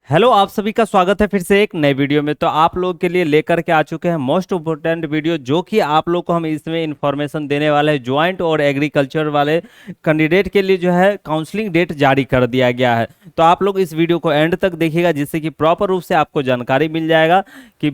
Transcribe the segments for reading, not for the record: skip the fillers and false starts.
Hello, आप सभी का स्वागत है फिर से एक नए वीडियो में। तो आप लोगों के लिए लेकर के आ चुके हैं मोस्ट इम्पोर्टेंट वीडियो, जो कि आप लोग को हम इसमें इंफॉर्मेशन देने वाले हैं। ज्वाइंट और एग्रीकल्चर वाले कैंडिडेट के लिए जो है काउंसलिंग डेट जारी कर दिया गया है। तो आप लोग इस वीडियो को एंड तक देखिएगा, जिससे कि प्रॉपर रूप से आपको जानकारी मिल जाएगा कि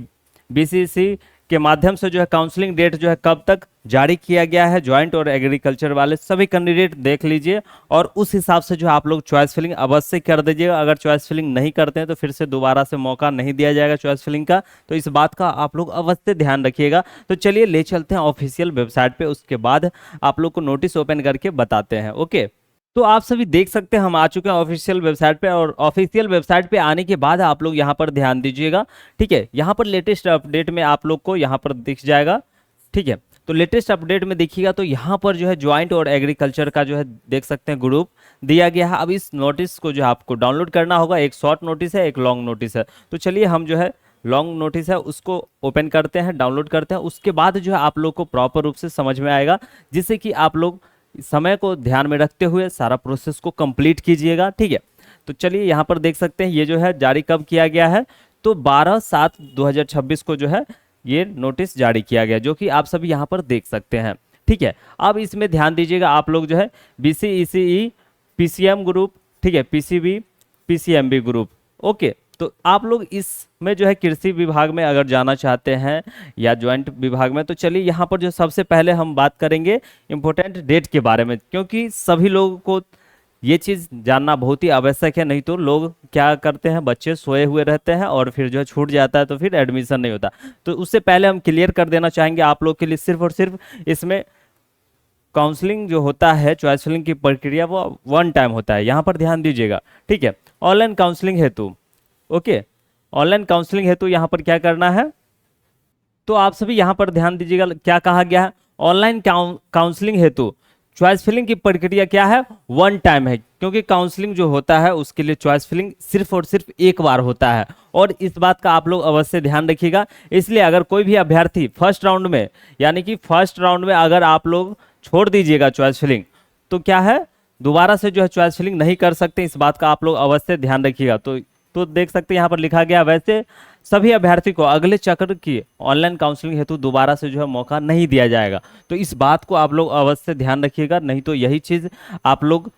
बीसीसी के माध्यम से जो है काउंसलिंग डेट जो है कब तक जारी किया गया है। ज्वाइंट और एग्रीकल्चर वाले सभी कैंडिडेट देख लीजिए और उस हिसाब से जो है आप लोग चॉइस फिलिंग अवश्य कर दीजिएगा। अगर चॉइस फिलिंग नहीं करते हैं तो फिर से दोबारा से मौका नहीं दिया जाएगा चॉइस फिलिंग का। तो इस बात का आप लोग अवश्य ध्यान रखिएगा। तो चलिए ले चलते हैं ऑफिशियल वेबसाइट पे, उसके बाद आप लोग को नोटिस ओपन करके बताते हैं। ओके, तो आप सभी देख सकते हैं हम आ चुके हैं ऑफिशियल वेबसाइट पे। और ऑफिशियल वेबसाइट पे आने के बाद आप लोग यहाँ पर ध्यान दीजिएगा। ठीक है, यहाँ पर लेटेस्ट अपडेट में आप लोग को यहाँ पर दिख जाएगा। ठीक है, तो लेटेस्ट अपडेट में देखिएगा तो यहाँ पर जो है ज्वाइंट और एग्रीकल्चर का जो है देख सकते हैं ग्रुप दिया गया है। अब इस नोटिस को जो है आपको डाउनलोड करना होगा। एक शॉर्ट नोटिस है, एक लॉन्ग नोटिस है। तो चलिए हम जो है लॉन्ग नोटिस है उसको ओपन करते हैं, डाउनलोड करते हैं। उसके बाद जो है आप लोग को प्रॉपर रूप से समझ में आएगा, जिससे कि आप लोग समय को ध्यान में रखते हुए सारा प्रोसेस को कंप्लीट कीजिएगा। ठीक है, तो चलिए यहाँ पर देख सकते हैं ये जो है जारी कब किया गया है। तो 12/7/2026 को जो है ये नोटिस जारी किया गया, जो कि आप सभी यहाँ पर देख सकते हैं। ठीक है, अब इसमें ध्यान दीजिएगा आप लोग जो है BCECE PCM ग्रुप, ठीक है, PCB PCMB ग्रुप। ओके, तो आप लोग इसमें जो है कृषि विभाग में अगर जाना चाहते हैं या ज्वाइंट विभाग में, तो चलिए यहाँ पर जो सबसे पहले हम बात करेंगे इम्पोर्टेंट डेट के बारे में, क्योंकि सभी लोगों को ये चीज़ जानना बहुत ही आवश्यक है। नहीं तो लोग क्या करते हैं, बच्चे सोए हुए रहते हैं और फिर जो है छूट जाता है, तो फिर एडमिशन नहीं होता। तो उससे पहले हम क्लियर कर देना चाहेंगे आप लोग के लिए, सिर्फ और सिर्फ इसमें काउंसलिंग जो होता है, चॉइस फिलिंग की प्रक्रिया वो वन टाइम होता है। यहाँ पर ध्यान दीजिएगा। ठीक है, ऑनलाइन काउंसलिंग हेतु, ओके, ऑनलाइन काउंसलिंग हेतु यहाँ पर क्या करना है, तो आप सभी यहाँ पर ध्यान दीजिएगा क्या कहा गया है। ऑनलाइन काउंसलिंग हेतु चॉइस फिलिंग की प्रक्रिया क्या है, वन टाइम है। क्योंकि काउंसलिंग जो होता है उसके लिए चॉइस फिलिंग सिर्फ और सिर्फ एक बार होता है, और इस बात का आप लोग अवश्य ध्यान रखिएगा। इसलिए अगर कोई भी अभ्यर्थी फर्स्ट राउंड में, यानी कि फर्स्ट राउंड में अगर आप लोग छोड़ दीजिएगा चॉइस फिलिंग, तो क्या है, दोबारा से जो है चॉइस फिलिंग नहीं कर सकते। इस बात का आप लोग अवश्य ध्यान रखिएगा। तो देख सकते हैं यहाँ पर लिखा गया, वैसे सभी अभ्यर्थी को अगले चक्र की ऑनलाइन काउंसलिंग हेतु दोबारा से जो है मौका नहीं दिया जाएगा। तो इस बात को आप लोग अवश्य ध्यान रखिएगा, नहीं तो यही चीज़ आप लोग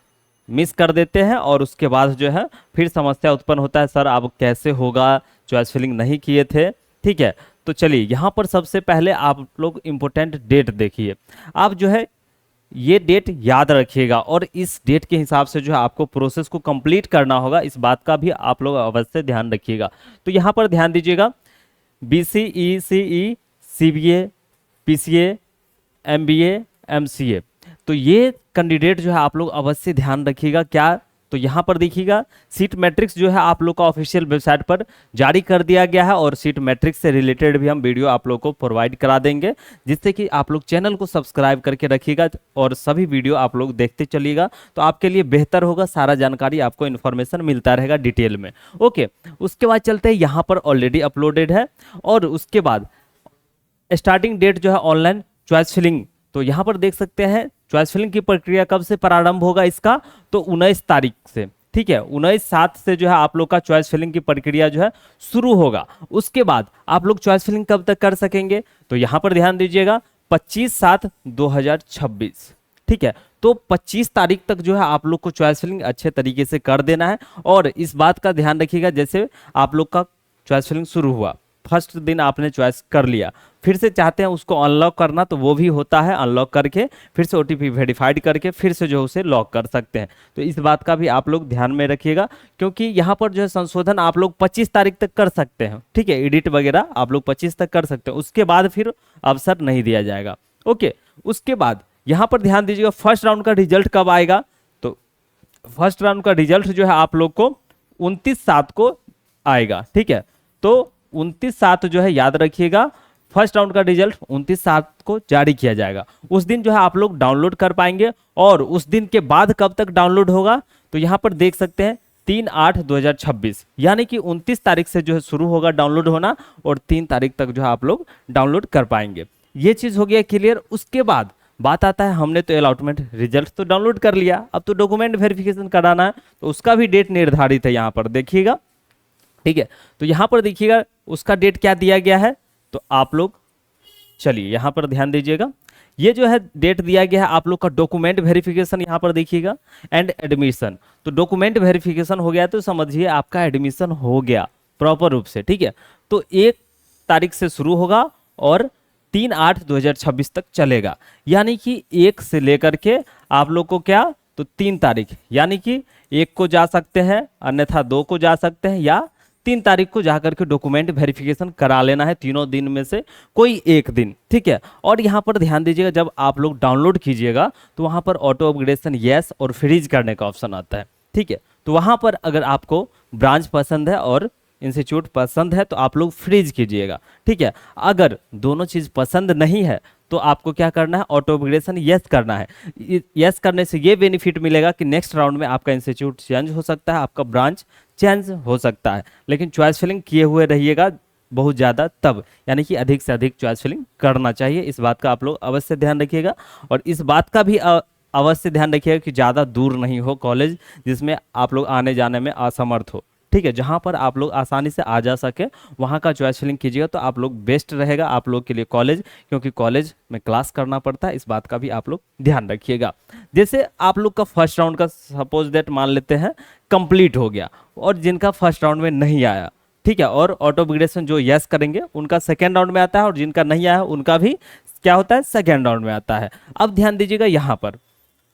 मिस कर देते हैं और उसके बाद जो है फिर समस्या उत्पन्न होता है, सर अब कैसे होगा, चॉइस फिलिंग नहीं किए थे। ठीक है, तो चलिए यहाँ पर सबसे पहले आप लोग इम्पोर्टेंट डेट देखिए। आप जो है ये डेट याद रखिएगा और इस डेट के हिसाब से जो है आपको प्रोसेस को कंप्लीट करना होगा। इस बात का भी आप लोग अवश्य ध्यान रखिएगा। तो यहाँ पर ध्यान दीजिएगा, BCECE CBA PCA MBA MCA, तो ये कैंडिडेट जो है आप लोग अवश्य ध्यान रखिएगा। क्या, तो यहाँ पर देखिएगा सीट मैट्रिक्स जो है आप लोग का ऑफिशियल वेबसाइट पर जारी कर दिया गया है, और सीट मैट्रिक्स से रिलेटेड भी हम वीडियो आप लोग को प्रोवाइड करा देंगे, जिससे कि आप लोग चैनल को सब्सक्राइब करके रखिएगा और सभी वीडियो आप लोग देखते चलिएगा। तो आपके लिए बेहतर होगा, सारा जानकारी आपको इन्फॉर्मेशन मिलता रहेगा डिटेल में। ओके, उसके बाद चलते हैं, यहाँ पर ऑलरेडी अपलोडेड है। और उसके बाद स्टार्टिंग डेट जो है ऑनलाइन चॉइस फिलिंग, तो यहाँ पर देख सकते हैं चॉइस फिलिंग की प्रक्रिया कब से प्रारंभ होगा इसका, तो 19 तारीख से। ठीक है, 19/7 से जो है आप लोग का चॉइस फिलिंग की प्रक्रिया जो है शुरू होगा। उसके बाद आप लोग चॉइस फिलिंग कब तक कर सकेंगे, तो यहाँ पर ध्यान दीजिएगा 25/7/2026। ठीक है, तो 25 तारीख तक जो है आप लोग को चॉइस फिलिंग अच्छे तरीके से कर देना है। और इस बात का ध्यान रखिएगा, जैसे आप लोग का चॉइस फिलिंग शुरू हुआ, फर्स्ट दिन आपने चॉइस कर लिया, फिर से चाहते हैं उसको अनलॉक करना, तो वो भी होता है, अनलॉक करके फिर से OTP वेरीफाइड करके फिर से जो उसे लॉक कर सकते हैं। तो इस बात का भी आप लोग ध्यान में रखिएगा, क्योंकि यहाँ पर जो है संशोधन आप लोग 25 तारीख तक कर सकते हैं। ठीक है, एडिट वगैरह आप लोग 25 तक कर सकते हैं, उसके बाद फिर अवसर नहीं दिया जाएगा। ओके, उसके बाद यहाँ पर ध्यान दीजिएगा फर्स्ट राउंड का रिजल्ट कब आएगा, तो फर्स्ट राउंड का रिजल्ट जो है आप लोग को 29/7 को आएगा। ठीक है, तो 29/7 जो है याद रखिएगा, फर्स्ट राउंड का रिजल्ट 29/7 को जारी किया जाएगा। उस दिन जो है आप लोग डाउनलोड कर पाएंगे। और उस दिन के बाद कब तक डाउनलोड होगा, तो यहाँ पर देख सकते हैं 3/8/2026, यानी कि 29 तारीख से जो है शुरू होगा डाउनलोड होना, और 3 तारीख तक जो है आप लोग डाउनलोड कर पाएंगे। ये चीज़ हो गया क्लियर। उसके बाद बात आता है, हमने तो अलॉटमेंट रिजल्ट तो डाउनलोड कर लिया, अब तो डॉक्यूमेंट वेरिफिकेशन कराना है, तो उसका भी डेट निर्धारित है। यहाँ पर देखिएगा ठीक है। तो यहाँ पर देखिएगा उसका डेट क्या दिया गया है, तो आप लोग चलिए यहाँ पर ध्यान दीजिएगा, ये जो है डेट दिया गया है आप लोग का डॉक्यूमेंट वेरिफिकेशन, यहाँ पर देखिएगा एंड एडमिशन। तो डॉक्यूमेंट वेरिफिकेशन हो गया तो समझिए आपका एडमिशन हो गया प्रॉपर रूप से, ठीक है। तो 1 तारीख से शुरू होगा और 3/8/2026 तक चलेगा, यानी कि 1 से लेकर के आप लोग को क्या, तो 3 तारीख, यानी कि 1 को जा सकते हैं, अन्यथा 2 को जा सकते हैं, या 3 तारीख को जाकर के डॉक्यूमेंट वेरिफिकेशन करा लेना है, तीनों दिन में से कोई एक दिन, ठीक है। और यहाँ पर ध्यान दीजिएगा जब आप लोग डाउनलोड कीजिएगा तो वहाँ पर ऑटो अपग्रेडेशन यस और फ्रीज करने का ऑप्शन आता है, ठीक है। तो वहाँ पर अगर आपको ब्रांच पसंद है और इंस्टीट्यूट पसंद है तो आप लोग फ्रीज कीजिएगा, ठीक है। अगर दोनों चीज़ पसंद नहीं है तो आपको क्या करना है, ऑटो अपग्रेडेशन यस करना है। यस करने से ये बेनिफिट मिलेगा कि नेक्स्ट राउंड में आपका इंस्टीट्यूट चेंज हो सकता है, आपका ब्रांच चेंज हो सकता है, लेकिन चॉइस फिलिंग किए हुए रहिएगा बहुत ज़्यादा तब, यानी कि अधिक से अधिक चॉइस फिलिंग करना चाहिए। इस बात का आप लोग अवश्य ध्यान रखिएगा, और इस बात का भी अवश्य ध्यान रखिएगा कि ज़्यादा दूर नहीं हो कॉलेज जिसमें आप लोग आने जाने में असमर्थ हो, ठीक है। जहाँ पर आप लोग आसानी से आ जा सके वहाँ का चॉइस फिलिंग कीजिएगा तो आप लोग बेस्ट रहेगा आप लोग के लिए कॉलेज, क्योंकि कॉलेज में क्लास करना पड़ता है, इस बात का भी आप लोग ध्यान रखिएगा। जैसे आप लोग का फर्स्ट राउंड का सपोज दैट मान लेते हैं कंप्लीट हो गया, और जिनका फर्स्ट राउंड में नहीं आया, ठीक है, और ऑटो अपग्रेडेशन जो यस करेंगे उनका सेकेंड राउंड में आता है, और जिनका नहीं आया उनका भी क्या होता है, सेकेंड राउंड में आता है। अब ध्यान दीजिएगा यहाँ पर,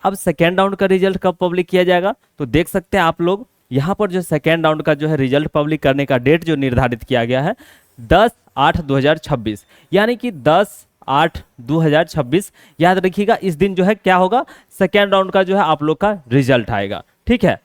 अब सेकेंड राउंड का रिजल्ट कब पब्लिक किया जाएगा, तो देख सकते हैं आप लोग यहाँ पर जो सेकेंड राउंड का जो है रिजल्ट पब्लिक करने का डेट जो निर्धारित किया गया है 10/8/2026, यानी कि 10/8/2026, याद रखिएगा इस दिन जो है क्या होगा, सेकेंड राउंड का जो है आप लोग का रिजल्ट आएगा, ठीक है।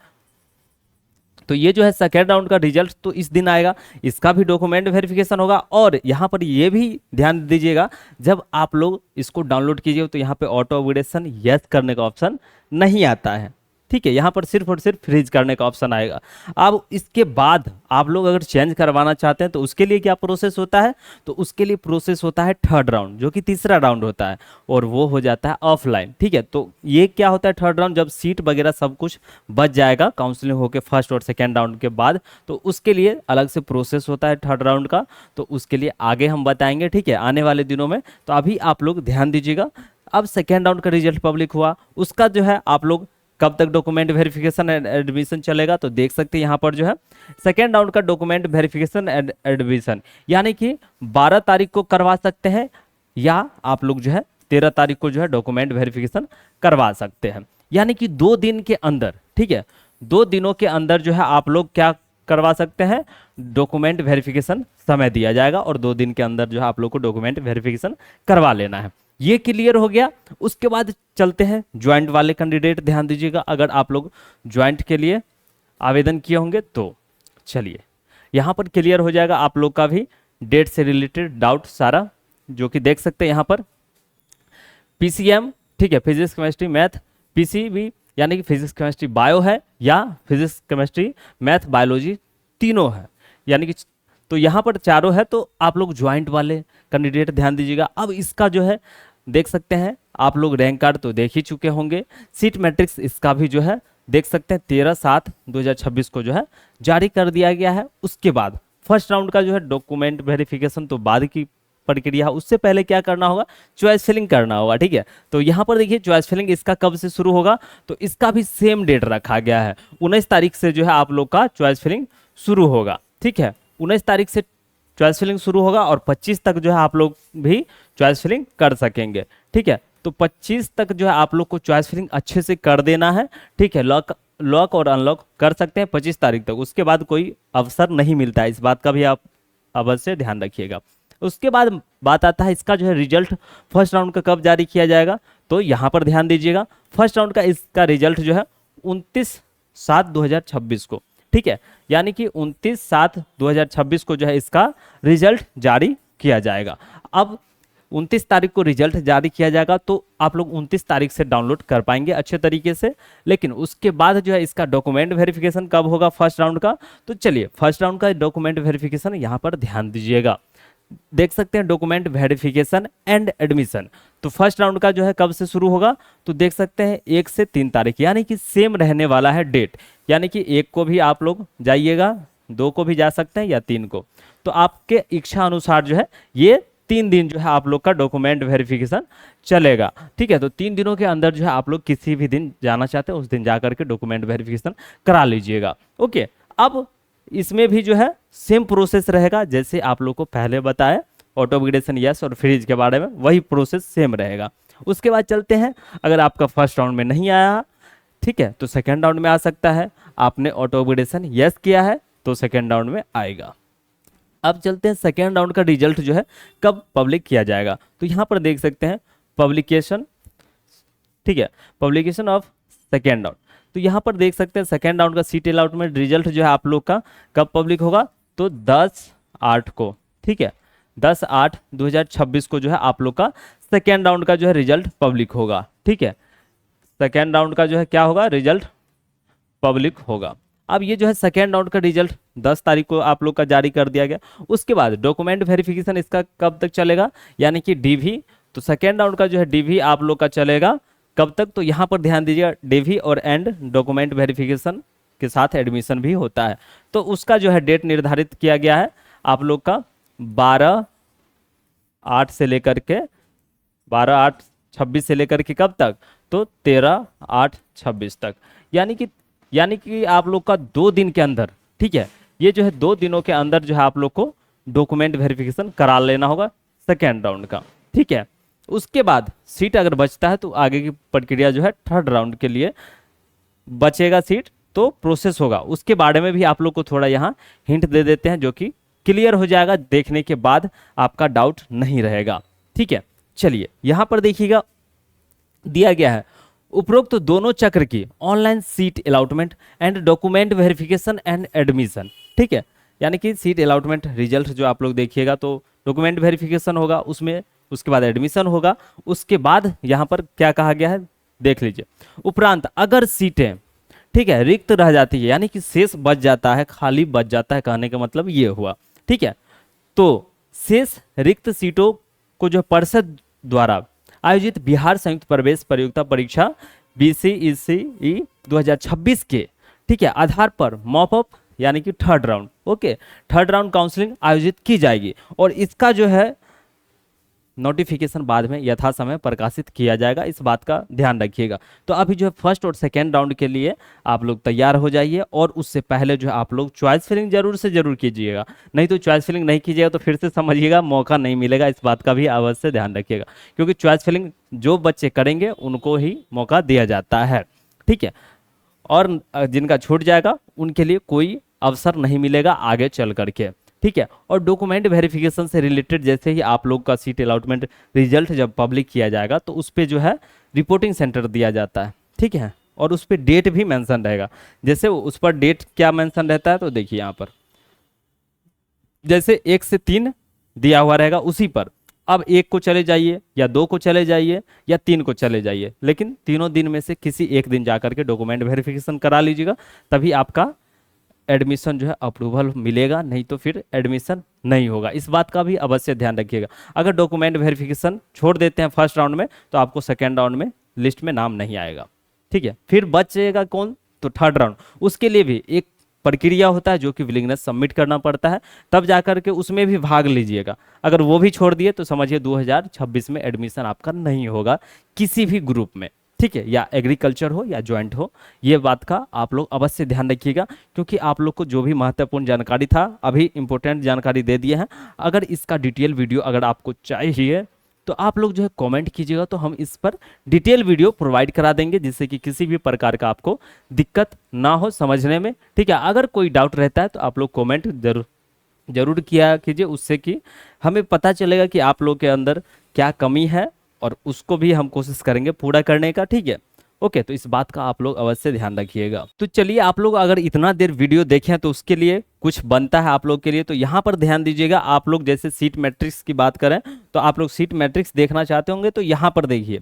तो ये जो है सेकेंड राउंड का रिजल्ट तो इस दिन आएगा, इसका भी डॉक्यूमेंट वेरिफिकेशन होगा। और यहाँ पर ये भी ध्यान दीजिएगा जब आप लोग इसको डाउनलोड कीजिए तो यहाँ पे ऑटो अपग्रेडेशन यस करने का ऑप्शन नहीं आता है, ठीक है। यहाँ पर सिर्फ और सिर्फ फ्रीज करने का ऑप्शन आएगा। अब इसके बाद आप लोग अगर चेंज करवाना चाहते हैं तो उसके लिए क्या प्रोसेस होता है, तो उसके लिए प्रोसेस होता है थर्ड राउंड, जो कि तीसरा राउंड होता है, और वो हो जाता है ऑफलाइन, ठीक है। तो ये क्या होता है थर्ड राउंड, जब सीट वगैरह सब कुछ बच जाएगा काउंसलिंग होकर फर्स्ट और सेकेंड राउंड के बाद, तो उसके लिए अलग से प्रोसेस होता है थर्ड राउंड का, तो उसके लिए आगे हम बताएंगे, ठीक है, आने वाले दिनों में। तो अभी आप लोग ध्यान दीजिएगा, अब सेकेंड राउंड का रिजल्ट पब्लिक हुआ, उसका जो है आप लोग कब तक डॉक्यूमेंट वेरिफिकेशन एंड एडमिशन चलेगा, तो देख सकते हैं यहाँ पर जो है सेकेंड राउंड का डॉक्यूमेंट वेरिफिकेशन एंड एडमिशन, यानी कि 12 तारीख को करवा सकते हैं, या आप लोग जो है 13 तारीख को जो है डॉक्यूमेंट वेरिफिकेशन करवा सकते हैं, यानी कि 2 दिन के अंदर, ठीक है, 2 दिनों के अंदर जो है आप लोग क्या करवा सकते हैं, डॉक्यूमेंट वेरिफिकेशन समय दिया जाएगा, और 2 दिन के अंदर जो है आप लोग को डॉक्यूमेंट वेरिफिकेशन करवा लेना है। ये क्लियर हो गया। उसके बाद चलते हैं ज्वाइंट वाले कैंडिडेट, ध्यान दीजिएगा अगर आप लोग ज्वाइंट के लिए आवेदन किए होंगे तो चलिए यहाँ पर क्लियर हो जाएगा आप लोग का भी डेट से रिलेटेड डाउट सारा, जो कि देख सकते हैं यहाँ पर पीसीएम, ठीक है, फिजिक्स केमिस्ट्री मैथ, पीसीबी यानी कि फिजिक्स केमिस्ट्री बायो है, या फिजिक्स केमिस्ट्री मैथ बायोलॉजी तीनों है, यानी कि तो यहाँ पर चारों है। तो आप लोग ज्वाइंट वाले कैंडिडेट ध्यान दीजिएगा। अब इसका जो है देख सकते हैं आप लोग रैंक कार्ड तो देख ही चुके होंगे, सीट मैट्रिक्स इसका भी जो है देख सकते हैं 13/7/2026 को जो है जारी कर दिया गया है। उसके बाद फर्स्ट राउंड का जो है डॉक्यूमेंट वेरिफिकेशन तो बाद की प्रक्रिया, उससे पहले क्या करना होगा, चॉइस फिलिंग करना होगा, ठीक है। तो यहाँ पर देखिए चॉइस फिलिंग इसका कब से शुरू होगा, तो इसका भी सेम डेट रखा गया है, 19 तारीख से जो है आप लोग का चॉइस फिलिंग शुरू होगा, ठीक है। 19 तारीख से चॉइस फिलिंग शुरू होगा और 25 तक जो है आप लोग भी चॉइस फिलिंग कर सकेंगे, ठीक है। तो 25 तक जो है आप लोग को चॉइस फिलिंग अच्छे से कर देना है, ठीक है। लॉक और अनलॉक कर सकते हैं 25 तारीख तक, उसके बाद कोई अवसर नहीं मिलता है, इस बात का भी आप अवश्य ध्यान रखिएगा। उसके बाद बात आता है इसका जो है रिजल्ट फर्स्ट राउंड का कब जारी किया जाएगा, तो यहाँ पर ध्यान दीजिएगा फर्स्ट राउंड का इसका रिजल्ट जो है 29/7/2026 को, ठीक है, यानी कि 29/7/2026 को जो है इसका रिजल्ट जारी किया जाएगा। अब 29 तारीख को रिजल्ट जारी किया जाएगा तो आप लोग 29 तारीख से डाउनलोड कर पाएंगे अच्छे तरीके से, लेकिन उसके बाद जो है इसका डॉक्यूमेंट वेरिफिकेशन कब होगा फर्स्ट राउंड का, तो चलिए फर्स्ट राउंड का डॉक्यूमेंट वेरिफिकेशन यहाँ पर ध्यान दीजिएगा। देख सकते हैं डॉक्यूमेंट वेरिफिकेशन एंड एडमिशन, तो फर्स्ट राउंड का जो है कब से शुरू होगा, तो देख सकते हैं 1 से 3 तारीख, यानी कि सेम रहने वाला है डेट, यानी कि 1 को भी आप लोग जाइएगा 2 को भी जा सकते हैं या 3 को। तो आपके इच्छा अनुसार जो है ये 3 दिन जो है आप लोग का डॉक्यूमेंट वेरिफिकेशन चलेगा। ठीक है, तो 3 दिनों के अंदर जो है आप लोग किसी भी दिन जाना चाहते हैं उस दिन जा करके डॉक्यूमेंट वेरिफिकेशन करा लीजिएगा। ओके, अब इसमें भी जो है सेम प्रोसेस रहेगा जैसे आप लोग को पहले बताया ऑटो अपग्रेडेशन यस और फ्रीज के बारे में, वही प्रोसेस सेम रहेगा। उसके बाद चलते हैं, अगर आपका फर्स्ट राउंड में नहीं आया, ठीक है, तो सेकेंड राउंड में आ सकता है। आपने ऑटो अपग्रेडेशन यस किया है तो सेकेंड राउंड में आएगा। अब चलते हैं सेकेंड राउंड का रिजल्ट जो है कब पब्लिक किया जाएगा। तो यहाँ पर देख सकते हैं पब्लिकेशन, ठीक है, पब्लिकेशन ऑफ सेकेंड राउंड। तो यहाँ पर देख सकते हैं सेकेंड राउंड का सीट अलॉटमेंट रिजल्ट जो है आप लोग का कब पब्लिक होगा, तो 10/8 को, ठीक है, 10/8/2026 को जो है आप लोग का सेकेंड राउंड का जो है रिजल्ट पब्लिक होगा। ठीक है, सेकेंड राउंड का जो है क्या होगा, रिजल्ट पब्लिक होगा। अब ये जो है सेकेंड राउंड का रिजल्ट 10 तारीख को आप लोग का जारी कर दिया गया। उसके बाद डॉक्यूमेंट वेरिफिकेशन इसका कब तक चलेगा, यानी कि डीवी। तो सेकेंड राउंड का जो है डीवी आप लोग का चलेगा कब तक, तो यहाँ पर ध्यान दीजिएगा, डीवी और एंड डॉक्यूमेंट वेरिफिकेशन के साथ एडमिशन भी होता है। तो उसका जो है डेट निर्धारित किया गया है आप लोग का 12/8 से लेकर के 12/8/26 से लेकर के कब तक, तो 13/8/26 तक। यानी कि आप लोग का 2 दिन के अंदर, ठीक है, ये जो है 2 दिनों के अंदर जो है आप लोग को डॉक्यूमेंट वेरिफिकेशन करा लेना होगा सेकेंड राउंड का। ठीक है, उसके बाद सीट अगर बचता है तो आगे की प्रक्रिया जो है थर्ड राउंड के लिए बचेगा सीट, तो प्रोसेस होगा। उसके बारे में भी आप लोग को थोड़ा यहाँ हिंट दे देते हैं जो कि क्लियर हो जाएगा, देखने के बाद आपका डाउट नहीं रहेगा। ठीक है, चलिए यहाँ पर देखिएगा दिया गया है उपरोक्त तो दोनों चक्र की online seat allotment and document verification and admission. ठीक है, यानी कि सीट अलॉटमेंट रिजल्ट जो आप लोग देखिएगा तो डॉक्यूमेंट वेरिफिकेशन होगा उसमें, उसके बाद एडमिशन होगा, उसके बाद यहाँ पर क्या कहा गया है देख लीजिए। उपरांत अगर सीटें, ठीक है, रिक्त रह जाती है, यानी कि शेष बच जाता है, खाली बच जाता है, कहने का मतलब ये हुआ। ठीक है, तो शेष रिक्त सीटों को जो परिषद द्वारा आयोजित बिहार संयुक्त प्रवेश प्रतियोगिता परीक्षा BCECE 2026 के, ठीक है, आधार पर मॉप अप यानी कि third round, okay, third round counselling आयोजित की जाएगी और इसका जो है नोटिफिकेशन बाद में यथासमय प्रकाशित किया जाएगा, इस बात का ध्यान रखिएगा। तो अभी जो है फर्स्ट और सेकेंड राउंड के लिए आप लोग तैयार हो जाइए और उससे पहले जो है आप लोग चॉइस फिलिंग जरूर से जरूर कीजिएगा, नहीं तो चॉइस फिलिंग नहीं कीजिएगा तो फिर से समझिएगा मौका नहीं मिलेगा, इस बात का भी अवश्य ध्यान रखिएगा, क्योंकि चॉइस फिलिंग जो बच्चे करेंगे उनको ही मौका दिया जाता है। ठीक है, और जिनका छूट जाएगा उनके लिए कोई अवसर नहीं मिलेगा आगे चल करके। ठीक है, और डॉक्यूमेंट वेरिफिकेशन से रिलेटेड जैसे ही आप लोग का सीट अलॉटमेंट रिजल्ट जब पब्लिक किया जाएगा तो उस पर जो है रिपोर्टिंग सेंटर दिया जाता है। ठीक है, और उस पर डेट भी मेंशन रहेगा। जैसे उस पर डेट क्या मेंशन रहता है तो देखिए यहाँ पर जैसे 1 से 3 दिया हुआ रहेगा उसी पर, अब 1 को चले जाइए या 2 को चले जाइए या 3 को चले जाइए, लेकिन तीनों दिन में से किसी एक दिन जाकर के डॉक्यूमेंट वेरिफिकेशन करा लीजिएगा, तभी आपका एडमिशन जो है अप्रूवल मिलेगा, नहीं तो फिर एडमिशन नहीं होगा, इस बात का भी अवश्य ध्यान रखिएगा। अगर डॉक्यूमेंट वेरिफिकेशन छोड़ देते हैं फर्स्ट राउंड में तो आपको सेकेंड राउंड में लिस्ट में नाम नहीं आएगा। ठीक है, फिर बचेगा कौन, तो थर्ड राउंड, उसके लिए भी एक प्रक्रिया होता है जो कि विलिंगनेस सबमिट करना पड़ता है, तब जाकर के उसमें भी भाग लीजिएगा। अगर वो भी छोड़ दिए तो समझिए 2026 में एडमिशन आपका नहीं होगा किसी भी ग्रुप में। ठीक है, या एग्रीकल्चर हो या ज्वाइंट हो, ये बात का आप लोग अवश्य ध्यान रखिएगा, क्योंकि आप लोग को जो भी महत्वपूर्ण जानकारी था अभी इंपॉर्टेंट जानकारी दे दिए हैं। अगर इसका डिटेल वीडियो अगर आपको चाहिए तो आप लोग जो है कमेंट कीजिएगा, तो हम इस पर डिटेल वीडियो प्रोवाइड करा देंगे जिससे कि किसी भी प्रकार का आपको दिक्कत ना हो समझने में। ठीक है, अगर कोई डाउट रहता है तो आप लोग कमेंट जरूर किया कीजिए, उससे कि हमें पता चलेगा कि आप लोग के अंदर क्या कमी है और उसको भी हम कोशिश करेंगे पूरा करने का। ठीक है, ओके, तो इस बात का आप लोग अवश्य ध्यान रखिएगा। तो चलिए, आप लोग अगर इतना देर वीडियो देखें तो उसके लिए कुछ बनता है आप लोग के लिए, तो यहाँ पर ध्यान दीजिएगा। आप लोग जैसे सीट मैट्रिक्स की बात करें तो आप लोग सीट मैट्रिक्स देखना चाहते होंगे तो यहाँ पर देखिए।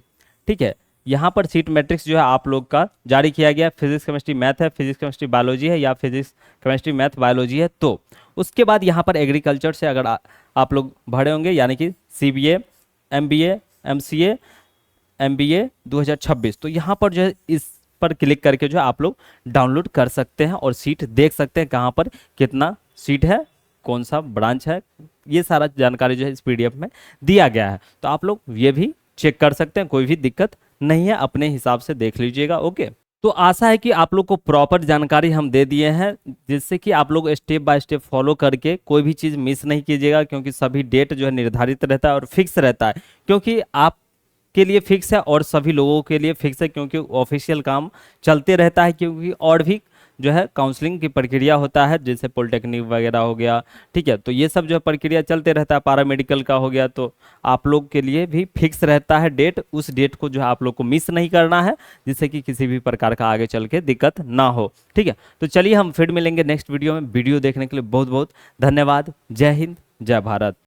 ठीक है, यहाँ पर सीट मैट्रिक्स जो है आप लोग का जारी किया गया, फिजिक्स केमिस्ट्री मैथ है, फिजिक्स केमिस्ट्री बायोलॉजी है या फिजिक्स केमिस्ट्री मैथ बायोलॉजी है। तो उसके बाद यहाँ पर एग्रीकल्चर से अगर आप लोग भरे होंगे, यानी कि CBA MBA MCA MBA 2026, तो यहाँ पर जो है इस पर क्लिक करके जो है आप लोग डाउनलोड कर सकते हैं और सीट देख सकते हैं कहाँ पर कितना सीट है, कौन सा ब्रांच है, ये सारा जानकारी जो है इस पीडीएफ में दिया गया है। तो आप लोग ये भी चेक कर सकते हैं, कोई भी दिक्कत नहीं है, अपने हिसाब से देख लीजिएगा। ओके, तो आशा है कि आप लोग को प्रॉपर जानकारी हम दे दिए हैं, जिससे कि आप लोग स्टेप बाय स्टेप फॉलो करके कोई भी चीज़ मिस नहीं कीजिएगा, क्योंकि सभी डेट जो है निर्धारित रहता है और फिक्स रहता है, क्योंकि आप के लिए फिक्स है और सभी लोगों के लिए फिक्स है, क्योंकि ऑफिशियल काम चलते रहता है, क्योंकि और भी जो है काउंसलिंग की प्रक्रिया होता है, जैसे पॉलिटेक्निक वगैरह हो गया, ठीक है। तो ये सब जो है प्रक्रिया चलते रहता है, पैरा मेडिकल का हो गया, तो आप लोग के लिए भी फिक्स रहता है डेट। उस डेट को जो है आप लोग को मिस नहीं करना है, जिससे कि किसी भी प्रकार का आगे चल के दिक्कत ना हो, ठीक है। तो चलिए हम फिर मिलेंगे नेक्स्ट वीडियो में। वीडियो देखने के लिए बहुत बहुत धन्यवाद। जय हिंद, जय भारत।